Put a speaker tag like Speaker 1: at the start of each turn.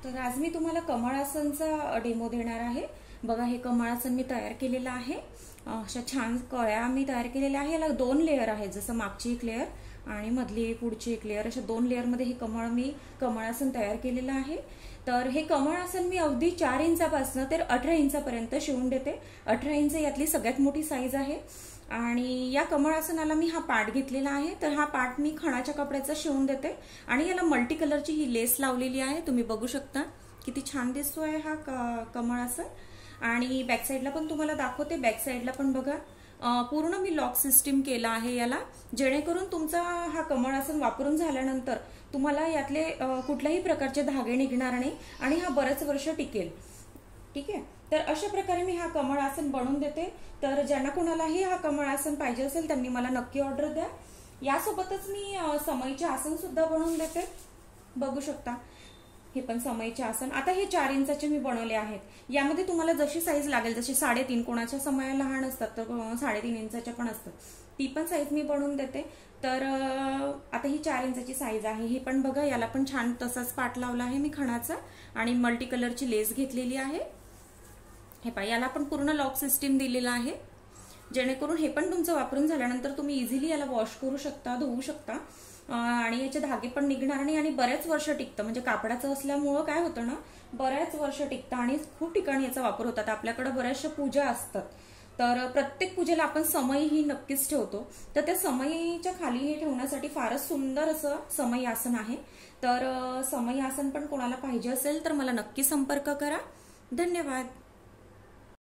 Speaker 1: तर आज मी तुम्हाला कमळासनचा डेमो देणार आहे। बघा, हे कमळासन मी तयार केलेलं आहे। अशा छान कळ्या मी तयार केलेल्या आहे। याला 2 लेयर आहेत, जसं मागची एक लेयर आणि मधली पुढची एक लेयर, अशा 2 लेयर मध्ये हे कमळासन तयार केलेलं आहे। तर हे कमळासन मी अगदी 4 इंचापासून तर 18 इंचापर्यंत शिवून देते। 18 इंच यातली सगळ्यात मोठी साईज आहे। आणि या कमळासनाला मी हा पाट घेतलेला आहे। तर हा पाट मी खणाच्या कपड्याचा शिवून देते आणि याला मल्टी कलरची ही लेस लावलेली आहे। तुम्ही बघू शकता किती छान दिसतोय हा कमळासन। आणि बॅक साइडला पण तुम्हाला दाखवते। बॅक साइडला पण बघा, पूर्ण मी लॉक सिस्टीम केला आहे याला, जेणेकरून तुमचा हा कमळासन वापरून झाल्यानंतर तुम्हाला यातले कुठल्याही प्रकारचे धागे निघणार नाही आणि हा बरेच वर्ष टिकेल। ठीक आहे, तर अशा प्रकारे मी हा कमळासन बनवून देते। तर ज्यांना कोणालाही हा कमळासन पाहिजे असेल त्यांनी मला नक्की ऑर्डर द्या। यासोबतच मी समईचे आसन सुद्धा बनवून देते। बघू शकता, हे पण समईचे आसन। आता हे 4 इंचाचे मी बनवले आहेत। यामध्ये तुम्हाला जशी साईज लागेल, जशी 3.5 कोणाच्या समया लहान असतात तर 3.5 इंचाच्या पण असतात, ती पण साईज मी बनवून देते। तर आता ही 4 इंचाची साईज आहे। हे पण बघा, याला पण छान तसाच पाट लावला आहे मी खणाचा आणि मल्टी कलरची लेस घेतलेली आहे। हे पहा, याला पण पूर्ण लॉक सिस्टीम दिलेला आहे, जेणेकरून हे पण तुमचं वापरून झाल्यानंतर तुम्ही इझिली याला वॉश करू शकता, धुवू शकता आणि याचे धागे पण निघणार नाही आणि बरेच वर्ष टिकतं। म्हणजे कापडाचं असल्यामुळं काय होतं ना, बऱ्याच वर्ष टिकतं आणि खूप ठिकाणी याचा वापर होतात। आपल्याकडे बऱ्याचशा पूजा असतात, तर प्रत्येक पूजेला आपण समई ही नक्कीच ठेवतो। तर त्या समईच्या खाली हे ठेवण्यासाठी फारच सुंदर असं समई आसन आहे। तर समई आसन पण कोणाला पाहिजे असेल तर मला नक्की संपर्क करा। धन्यवाद।